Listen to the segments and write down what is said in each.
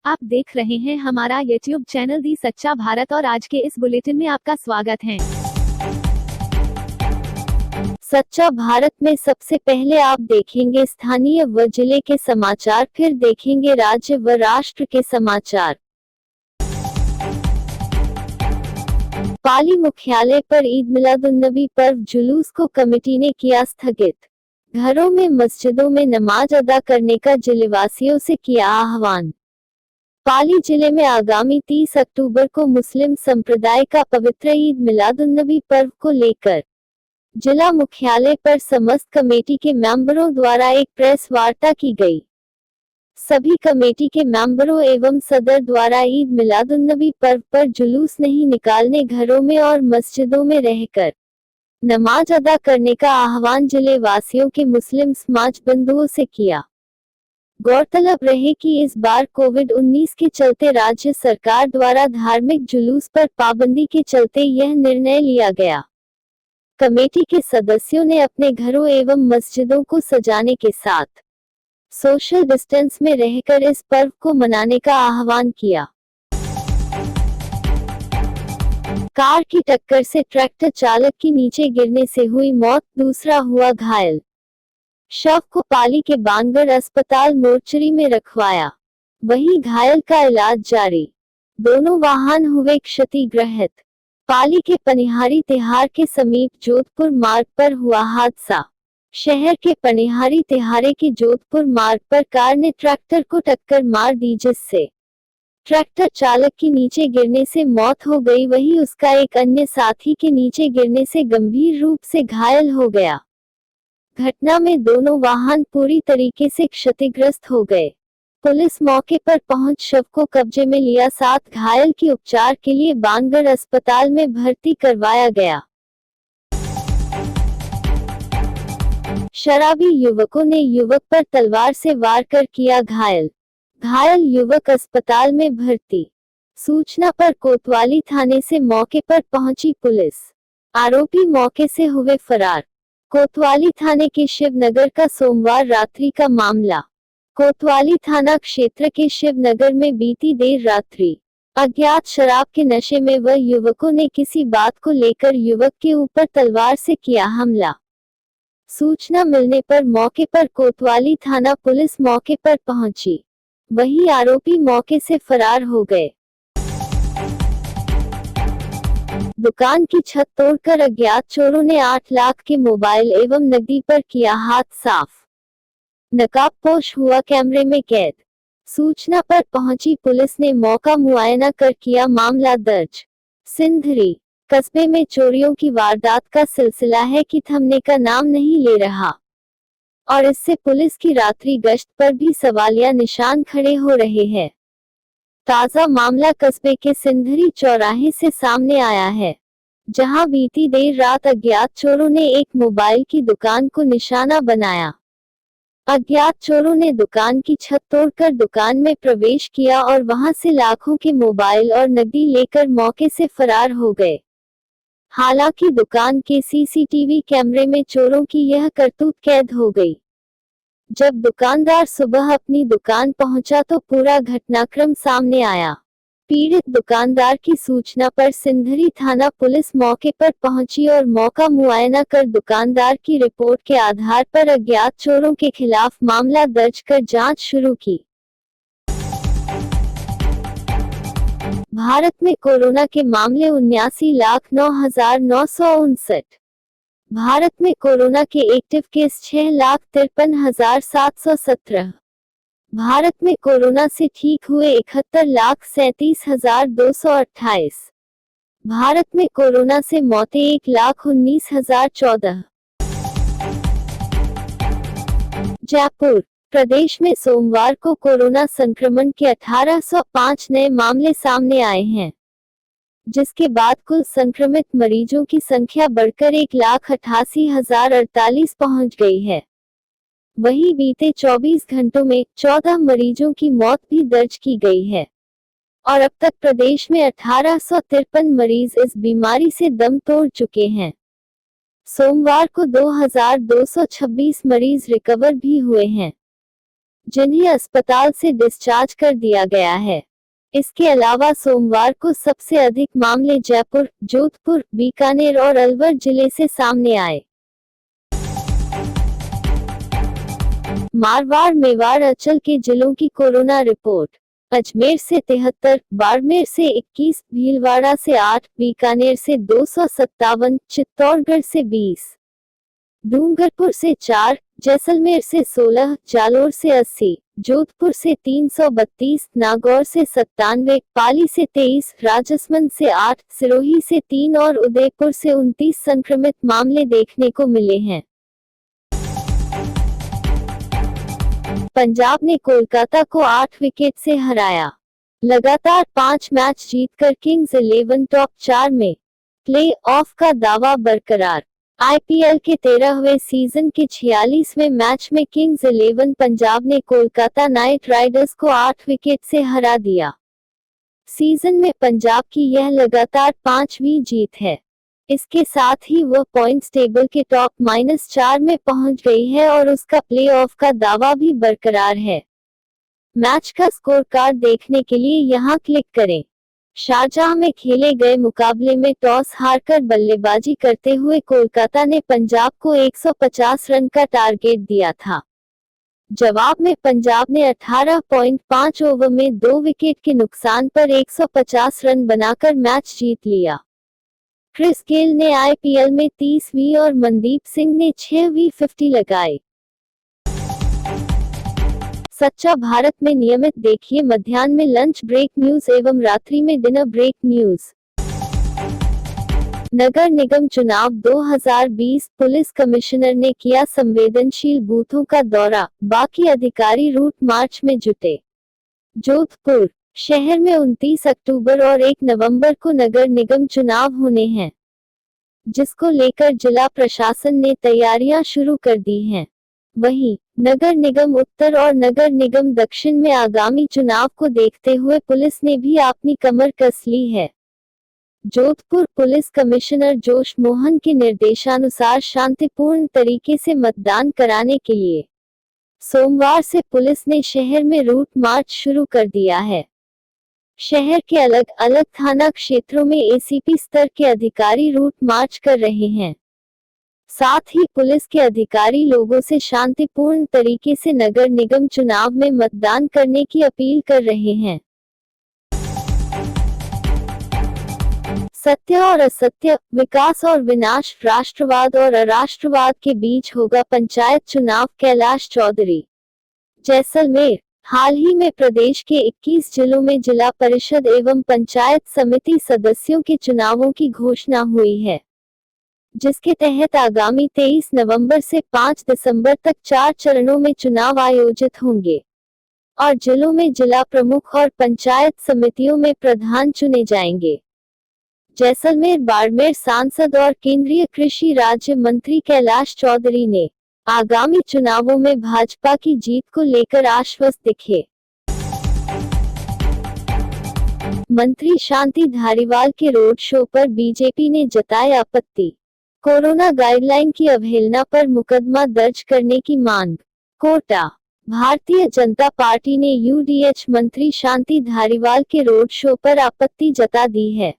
आप देख रहे हैं हमारा YouTube चैनल दी सच्चा भारत और आज के इस बुलेटिन में आपका स्वागत है। सच्चा भारत में सबसे पहले आप देखेंगे स्थानीय व जिले के समाचार, फिर देखेंगे राज्य व राष्ट्र के समाचार। पाली मुख्यालय पर ईद मिलादुन्नबी पर्व जुलूस को कमेटी ने किया स्थगित। घरों में मस्जिदों में नमाज अदा करने का जिलेवासियों से किया आह्वान। पाली जिले में आगामी 30 अक्टूबर को मुस्लिम संप्रदाय का पवित्र ईद मिलादुन्नबी पर्व को लेकर जिला मुख्यालय पर समस्त कमेटी के मेंबरों द्वारा एक प्रेस वार्ता की गई। सभी कमेटी के मेंबरों एवं सदर द्वारा ईद मिलादुन्नबी पर्व पर जुलूस नहीं निकालने, घरों में और मस्जिदों में रहकर नमाज अदा करने का आह्वान जिले वासियों के मुस्लिम समाज बंधुओं से किया। गौरतलब रहे कि इस बार कोविड-19 के चलते राज्य सरकार द्वारा धार्मिक जुलूस पर पाबंदी के चलते यह निर्णय लिया गया। कमेटी के सदस्यों ने अपने घरों एवं मस्जिदों को सजाने के साथ सोशल डिस्टेंस में रहकर इस पर्व को मनाने का आह्वान किया। कार की टक्कर से ट्रैक्टर चालक की नीचे गिरने से हुई मौत, दूसरा हुआ घायल। शव को पाली के बानगढ़ अस्पताल मोर्चरी में रखवाया, वहीं घायल का इलाज जारी। दोनों वाहन हुए क्षतिग्रस्त। पाली के पनिहारी तिहार के समीप जोधपुर मार्ग पर हुआ हादसा। शहर के पनिहारी तिहारे के जोधपुर मार्ग पर कार ने ट्रैक्टर को टक्कर मार दी, जिससे ट्रैक्टर चालक की नीचे गिरने से मौत हो गई, वहीं उसका एक अन्य साथी के नीचे गिरने से गंभीर रूप से घायल हो गया। घटना में दोनों वाहन पूरी तरीके से क्षतिग्रस्त हो गए। पुलिस मौके पर पहुंच शव को कब्जे में लिया, साथ घायल की उपचार के लिए बानगढ़ अस्पताल में भर्ती करवाया गया। शराबी युवकों ने युवक पर तलवार से वार कर किया घायल। घायल युवक अस्पताल में भर्ती। सूचना पर कोतवाली थाने से मौके पर पहुंची पुलिस। आरोपी मौके से हुए फरार। कोतवाली थाने के शिवनगर का सोमवार रात्रि का मामला। कोतवाली थाना क्षेत्र के शिवनगर में बीती देर रात्रि अज्ञात शराब के नशे में वह युवकों ने किसी बात को लेकर युवक के ऊपर तलवार से किया हमला। सूचना मिलने पर मौके पर कोतवाली थाना पुलिस मौके पर पहुंची, वहीं आरोपी मौके से फरार हो गए। दुकान की छत तोड़कर अज्ञात चोरों ने 8 लाख के मोबाइल एवं नकदी पर किया हाथ साफ। नकाबपोश हुआ कैमरे में कैद। सूचना पर पहुंची पुलिस ने मौका मुआयना कर किया मामला दर्ज। सिंधरी कस्बे में चोरियों की वारदात का सिलसिला है कि थमने का नाम नहीं ले रहा और इससे पुलिस की रात्रि गश्त पर भी सवालिया निशान खड़े हो रहे हैं। ताजा मामला कस्बे के सिंधरी चौराहे से सामने आया है, जहां बीती देर रात अज्ञात चोरों ने एक मोबाइल की दुकान को निशाना बनाया। अज्ञात चोरों ने दुकान की छत तोड़कर दुकान में प्रवेश किया और वहां से लाखों के मोबाइल और नकदी लेकर मौके से फरार हो गए। हालांकि दुकान के सीसीटीवी कैमरे में चोरों की यह करतूत कैद हो गई। जब दुकानदार सुबह अपनी दुकान पहुंचा तो पूरा घटनाक्रम सामने आया। पीड़ित दुकानदार की सूचना पर सिंधरी थाना पुलिस मौके पर पहुंची और मौका मुआयना कर दुकानदार की रिपोर्ट के आधार पर अज्ञात चोरों के खिलाफ मामला दर्ज कर जांच शुरू की। भारत में कोरोना के मामले 79,09,959। भारत में कोरोना के एक्टिव केस 6,53,717। भारत में कोरोना से ठीक हुए 71,37,228। भारत में कोरोना से मौतें 1,19,014। जयपुर प्रदेश में सोमवार को कोरोना संक्रमण के 1805 नए मामले सामने आए हैं, जिसके बाद कुल संक्रमित मरीजों की संख्या बढ़कर 1,88,048 पहुंच गई है। वहीं बीते 24 घंटों में 14 मरीजों की मौत भी दर्ज की गई है और अब तक प्रदेश में 1853 मरीज इस बीमारी से दम तोड़ चुके हैं। सोमवार को 2,226 मरीज रिकवर भी हुए हैं। जिन्हें अस्पताल से डिस्चार्ज कर दिया गया है। इसके अलावा सोमवार को सबसे अधिक मामले जयपुर, जोधपुर, बीकानेर और अलवर जिले से सामने आए। मारवाड़, मेवाड़, अंचल के जिलों की कोरोना रिपोर्ट। अजमेर से 73, बाड़मेर से 21, भीलवाड़ा से 8, बीकानेर से 257, चित्तौड़गढ़ से 20, डूंगरपुर से 4, जैसलमेर से 16, जालोर से 80, जोधपुर से 332, नागौर से 97, पाली से 23, राजसमंद से 8, सिरोही से 3 और उदयपुर से 29 संक्रमित मामले देखने को मिले हैं। पंजाब ने कोलकाता को 8 विकेट से हराया। लगातार 5 मैच जीतकर किंग्स 11 टॉप 4 में। प्ले ऑफ का दावा बरकरार। आईपीएल के 13वें सीजन के 46वें मैच में किंग्स 11 पंजाब ने कोलकाता नाइट राइडर्स को 8 विकेट से हरा दिया। सीजन में पंजाब की यह लगातार 5वीं जीत है। इसके साथ ही वह पॉइंट्स टेबल के टॉप -4 में पहुंच गई है और उसका प्लेऑफ का दावा भी बरकरार है। मैच का स्कोर कार्ड देखने के लिए यहां क्लिक करें। शारजाह में खेले गए मुकाबले में टॉस हारकर बल्लेबाजी करते हुए कोलकाता ने पंजाब को 150 रन का टारगेट दिया था। जवाब में पंजाब ने 18.5 ओवर में 2 विकेट के नुकसान पर 150 रन बनाकर मैच जीत लिया। क्रिस गेल ने आईपीएल में 30वीं और मनदीप सिंह ने 6वीं 50 लगाई। सच्चा भारत में नियमित देखिए मध्याह्न में लंच ब्रेक न्यूज एवं रात्रि में डिनर ब्रेक न्यूज। नगर निगम चुनाव 2020, पुलिस कमिश्नर ने किया संवेदनशील बूथों का दौरा, बाकी अधिकारी रूट मार्च में जुटे। जोधपुर शहर में 29 अक्टूबर और 1 नवंबर को नगर निगम चुनाव होने हैं, जिसको लेकर जिला प्रशासन ने तैयारियां शुरू कर दी हैं। वहीं नगर निगम उत्तर और नगर निगम दक्षिण में आगामी चुनाव को देखते हुए पुलिस ने भी अपनी कमर कस ली है। जोधपुर पुलिस कमिश्नर जोश मोहन के निर्देशानुसार शांतिपूर्ण तरीके से मतदान कराने के लिए सोमवार से पुलिस ने शहर में रूट मार्च शुरू कर दिया है। शहर के अलग अलग थाना क्षेत्रों में एसीपी स्तर के अधिकारी रूट मार्च कर रहे हैं। साथ ही पुलिस के अधिकारी लोगों से शांतिपूर्ण तरीके से नगर निगम चुनाव में मतदान करने की अपील कर रहे हैं। सत्य और असत्य, विकास और विनाश, राष्ट्रवाद और अराष्ट्रवाद के बीच होगा पंचायत चुनाव, कैलाश चौधरी। जैसलमेर हाल ही में प्रदेश के 21 जिलों में जिला परिषद एवं पंचायत समिति सदस्यों के चुनावों की घोषणा हुई है, जिसके तहत आगामी 23 नवंबर से 5 दिसंबर तक 4 चरणों में चुनाव आयोजित होंगे और जिलों में जिला प्रमुख और पंचायत समितियों में प्रधान चुने जाएंगे। जैसलमेर बाड़मेर सांसद और केंद्रीय कृषि राज्य मंत्री कैलाश चौधरी ने आगामी चुनावों में भाजपा की जीत को लेकर आश्वस्त दिखे। मंत्री शांति धारीवाल के रोड शो पर बीजेपी ने जताई आपत्ति। कोरोना गाइडलाइन की अवहेलना पर मुकदमा दर्ज करने की मांग। कोटा भारतीय जनता पार्टी ने यूडीएच मंत्री शांति धारीवाल के रोड शो पर आपत्ति जता दी है।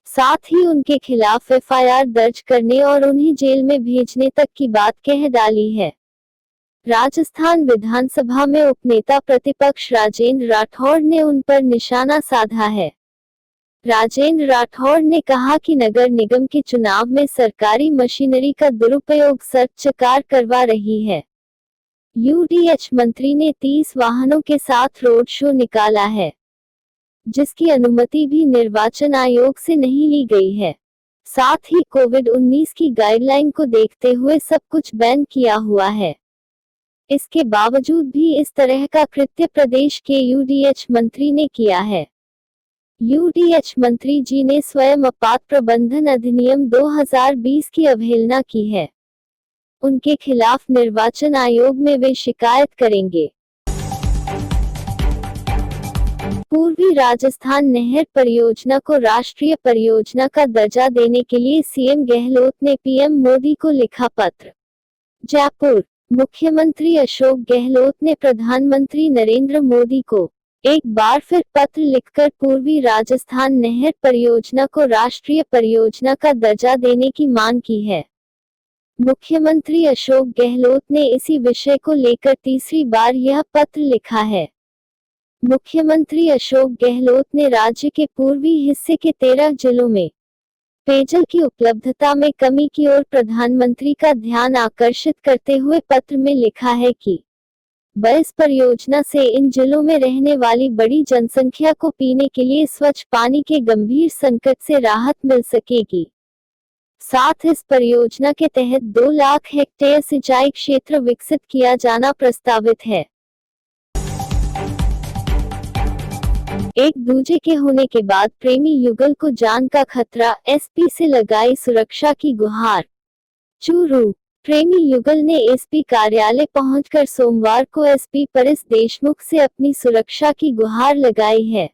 साथ ही उनके खिलाफ एफआईआर दर्ज करने और उन्हें जेल में भेजने तक की बात कह डाली है। राजस्थान विधानसभा में उपनेता प्रतिपक्ष राजेंद्र राठौड़ ने उन पर निशाना साधा है। राजेंद्र राठौड़ ने कहा कि नगर निगम के चुनाव में सरकारी मशीनरी का दुरुपयोग सरकार करवा रही है। यूडीएच मंत्री ने 30 वाहनों के साथ रोड शो निकाला है, जिसकी अनुमति भी निर्वाचन आयोग से नहीं ली गई है। साथ ही कोविड-19 की गाइडलाइन को देखते हुए सब कुछ बैन किया हुआ है। इसके बावजूद भी इस तरह का कृत्य प्रदेश के यूडीएच मंत्री ने किया है। यूडीएच मंत्री जी ने स्वयं आपात प्रबंधन अधिनियम 2020 की अवहेलना की है। उनके खिलाफ निर्वाचन आयोग में वे शिकायत करेंगे। पूर्वी राजस्थान नहर परियोजना को राष्ट्रीय परियोजना का दर्जा देने के लिए सीएम गहलोत ने पीएम मोदी को लिखा पत्र। जयपुर मुख्यमंत्री अशोक गहलोत ने प्रधानमंत्री नरेंद्र मोदी को एक बार फिर पत्र लिखकर पूर्वी राजस्थान नहर परियोजना को राष्ट्रीय परियोजना का दर्जा देने की मांग की है। मुख्यमंत्री अशोक गहलोत ने इसी विषय को लेकर तीसरी बार यह पत्र लिखा है। मुख्यमंत्री अशोक गहलोत ने राज्य के पूर्वी हिस्से के 13 जिलों में पेयजल की उपलब्धता में कमी की ओर प्रधानमंत्री का ध्यान आकर्षित करते हुए पत्र में लिखा है कि इस परियोजना से इन जिलों में रहने वाली बड़ी जनसंख्या को पीने के लिए स्वच्छ पानी के गंभीर संकट से राहत मिल सकेगी। साथ इस परियोजना के तहत 2 लाख हेक्टेयर सिंचाई क्षेत्र विकसित किया जाना प्रस्तावित है। एक दूजे के होने के बाद प्रेमी युगल को जान का खतरा, एसपी से लगाई सुरक्षा की गुहार। चूरू प्रेमी युगल ने एसपी कार्यालय पहुंचकर सोमवार को एसपी परेश देशमुख से अपनी सुरक्षा की गुहार लगाई है।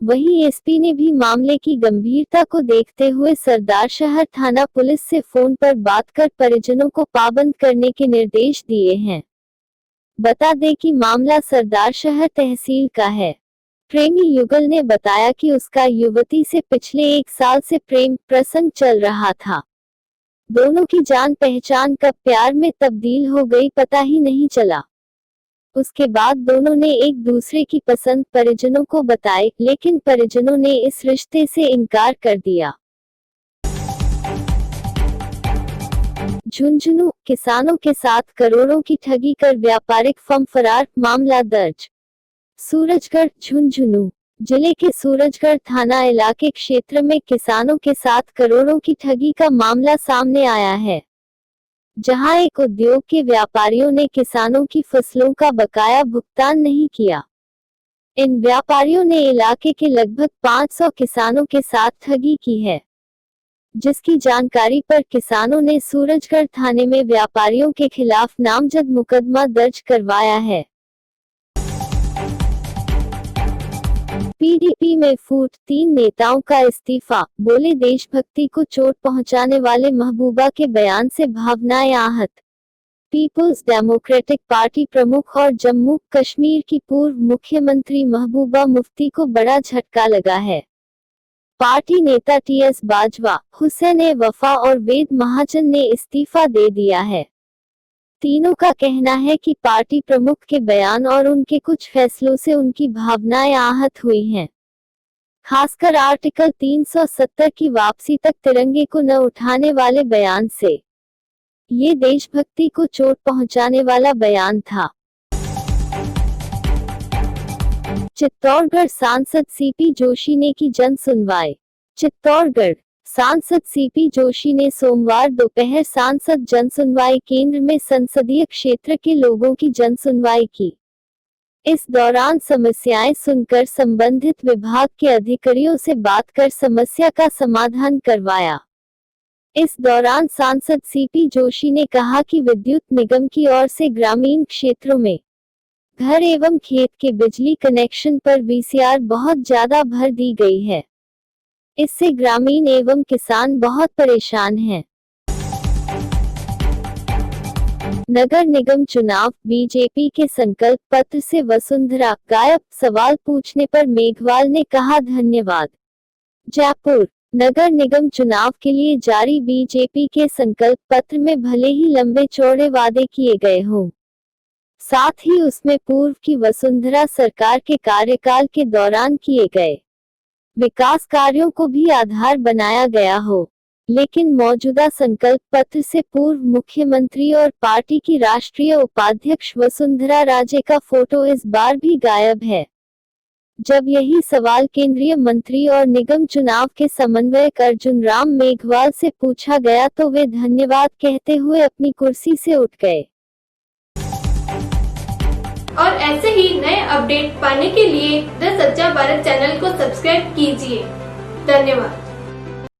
वहीं एसपी ने भी मामले की गंभीरता को देखते हुए सरदारशहर थाना पुलिस से फोन पर बात कर परिजनों को पाबंद करने के निर्देश दिए हैं। बता दें कि मामला सरदारशहर तहसील का है। प्रेमी युगल ने बताया कि उसका युवती से पिछले 1 साल से प्रेम प्रसंग चल रहा था। दोनों की जान पहचान कब प्यार में तब्दील हो गई पता ही नहीं चला। उसके बाद दोनों ने एक दूसरे की पसंद परिजनों को बताई, लेकिन परिजनों ने इस रिश्ते से इनकार कर दिया। झुंझुनू किसानों के साथ करोड़ों की ठगी कर व्यापारिक फर्म फरार, मामला दर्ज। सूरजगढ़ झुंझुनू जिले के सूरजगढ़ थाना इलाके क्षेत्र में किसानों के साथ करोड़ों की ठगी का मामला सामने आया है, जहां एक उद्योग के व्यापारियों ने किसानों की फसलों का बकाया भुगतान नहीं किया। इन व्यापारियों ने इलाके के लगभग 500 किसानों के साथ ठगी की है, जिसकी जानकारी पर किसानों ने सूरजगढ़ थाने में व्यापारियों के खिलाफ नामजद मुकदमा दर्ज करवाया है। पीडीपी में फूट, 3 नेताओं का इस्तीफा, बोले देशभक्ति को चोट पहुंचाने वाले महबूबा के बयान से भावनाएं आहत। पीपुल्स डेमोक्रेटिक पार्टी प्रमुख और जम्मू कश्मीर की पूर्व मुख्यमंत्री महबूबा मुफ्ती को बड़ा झटका लगा है। पार्टी नेता टीएस बाजवा, हुसैन वफा और वेद महाजन ने इस्तीफा दे दिया है। तीनों का कहना है कि पार्टी प्रमुख के बयान और उनके कुछ फैसलों से उनकी भावनाएं आहत हुई हैं। खासकर आर्टिकल 370 की वापसी तक तिरंगे को न उठाने वाले बयान से। ये देशभक्ति को चोट पहुंचाने वाला बयान था। चित्तौड़गढ़ सांसद सीपी जोशी ने की जन सुनवाई। चित्तौड़गढ़ सांसद सीपी जोशी ने सोमवार दोपहर सांसद जनसुनवाई केंद्र में संसदीय क्षेत्र के लोगों की जनसुनवाई की। इस दौरान समस्याएं सुनकर संबंधित विभाग के अधिकारियों से बात कर समस्या का समाधान करवाया। इस दौरान सांसद सीपी जोशी ने कहा कि विद्युत निगम की ओर से ग्रामीण क्षेत्रों में घर एवं खेत के बिजली कनेक्शन पर वीसीआर बहुत ज्यादा भर दी गई है। इससे ग्रामीण एवं किसान बहुत परेशान हैं। नगर निगम चुनाव, बीजेपी के संकल्प पत्र से वसुंधरा गायब, सवाल पूछने पर मेघवाल ने कहा धन्यवाद। जयपुर नगर निगम चुनाव के लिए जारी बीजेपी के संकल्प पत्र में भले ही लंबे चौड़े वादे किए गए हों, साथ ही उसमें पूर्व की वसुंधरा सरकार के कार्यकाल के दौरान किए गए विकास कार्यों को भी आधार बनाया गया हो, लेकिन मौजूदा संकल्प पत्र से पूर्व मुख्यमंत्री और पार्टी की राष्ट्रीय उपाध्यक्ष वसुंधरा राजे का फोटो इस बार भी गायब है। जब यही सवाल केंद्रीय मंत्री और निगम चुनाव के समन्वयक अर्जुन राम मेघवाल से पूछा गया तो वे धन्यवाद कहते हुए अपनी कुर्सी से उठ गए। और ऐसे ही नए अपडेट पाने के लिए द सच्चा भारत चैनल को सब्सक्राइब कीजिए। धन्यवाद।